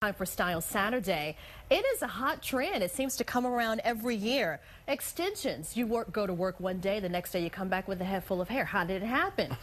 Time for Style Saturday. It is a hot trend. It seems to come around every year. Extensions. You go to work one day, the next day you come back with a head full of hair. How did it happen?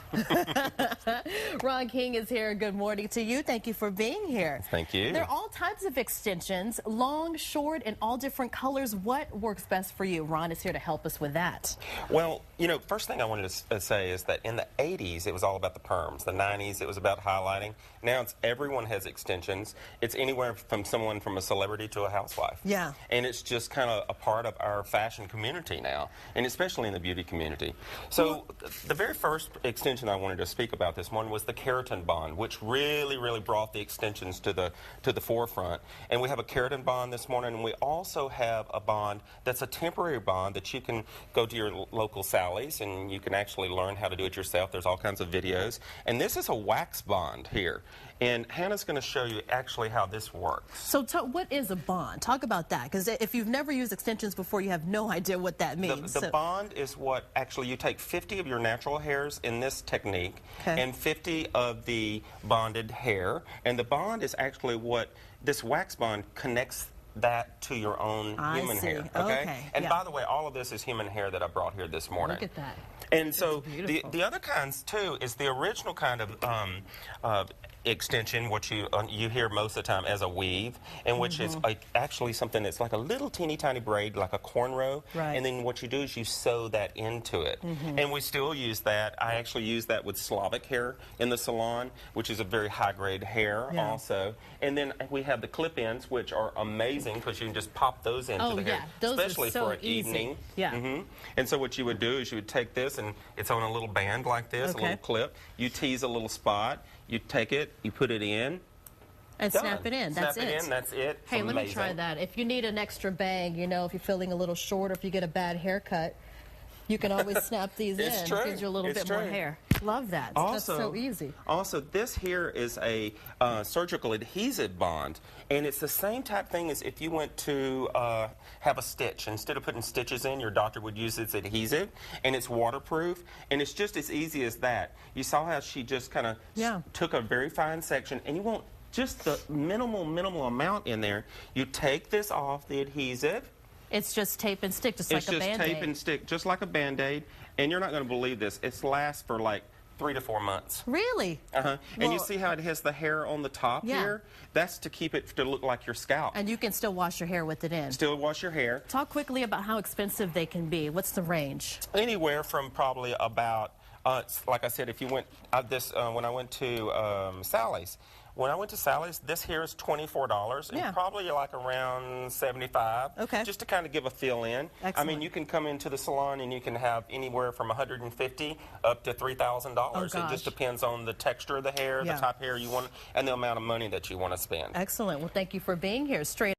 Ron King is here. Good morning to you. Thank you for being here. Thank you. There are all types of extensions, long, short, and all different colors. What works best for you? Ron is here to help us with that. Well, you know, first thing I wanted to say is that in the 80s, it was all about the perms. The 90s, it was about highlighting. Now it's everyone has extensions. It's anywhere from someone from a celebrity to a housewife. Yeah. And it's just kind of a part of our fashion community now, and especially in the beauty community. So the very first extension I wanted to speak about this morning was the keratin bond, which really brought the extensions to the forefront. And we have a keratin bond this morning, and we also have a bond that's a temporary bond that you can go to your local Sally's and you can actually learn how to do it yourself. There's all kinds of videos. And this is a wax bond here. And Hannah's going to show you actually how this works. So what is a bond? Talk about that, because if you've never used extensions before, you have no idea what that means. The bond is what actually you take 50 of your natural hairs in this technique and 50 of the bonded hair. And the bond is actually what this wax bond connects that to your own human hair. Okay? And by the way, all of this is human hair that I brought here this morning. Look at that. And so the other kinds too is the original kind of extension, which you hear most of the time as a weave, and which is actually something that's like a little teeny tiny braid, like a cornrow. Right. And then what you do is you sew that into it. And we still use that. I actually use that with Slavic hair in the salon, which is a very high grade hair also. And then we have the clip-ins, which are amazing because you can just pop those into the hair, especially for an evening. And so what you would do is you would take this, and it's on a little band like this, a little clip. You tease a little spot. You take it, you put it in. And snap it in. That's it. Snap it in, that's it. Hey, let me try that. If you need an extra bang, you know, if you're feeling a little short or if you get a bad haircut, you can always snap these in. It gives you a little bit more hair. Love that. That's so easy. Also, this here is a surgical adhesive bond, and it's the same type thing as if you went to have a stitch. Instead of putting stitches in, your doctor would use this adhesive, and it's waterproof, and it's just as easy as that. You saw how she just kind of took a very fine section, and you want just the minimal amount in there. You take this off the adhesive. It's just tape and stick, just like a Band-Aid. It's just tape and stick, just like a Band-Aid. And you're not going to believe this. It lasts for like 3 to 4 months. Really? And you see how it has the hair on the top here? That's to keep it to look like your scalp. And you can still wash your hair with it in. Still wash your hair. Talk quickly about how expensive they can be. What's the range? Anywhere from probably about, like I said, if you went, when I went to Sally's, this here is $24, and probably like around $75, just to kind of give a feel in. I mean, you can come into the salon and you can have anywhere from $150 up to $3,000. It just depends on the texture of the hair, the type of hair you want, and the amount of money that you want to spend. Excellent. Well, thank you for being here. Straight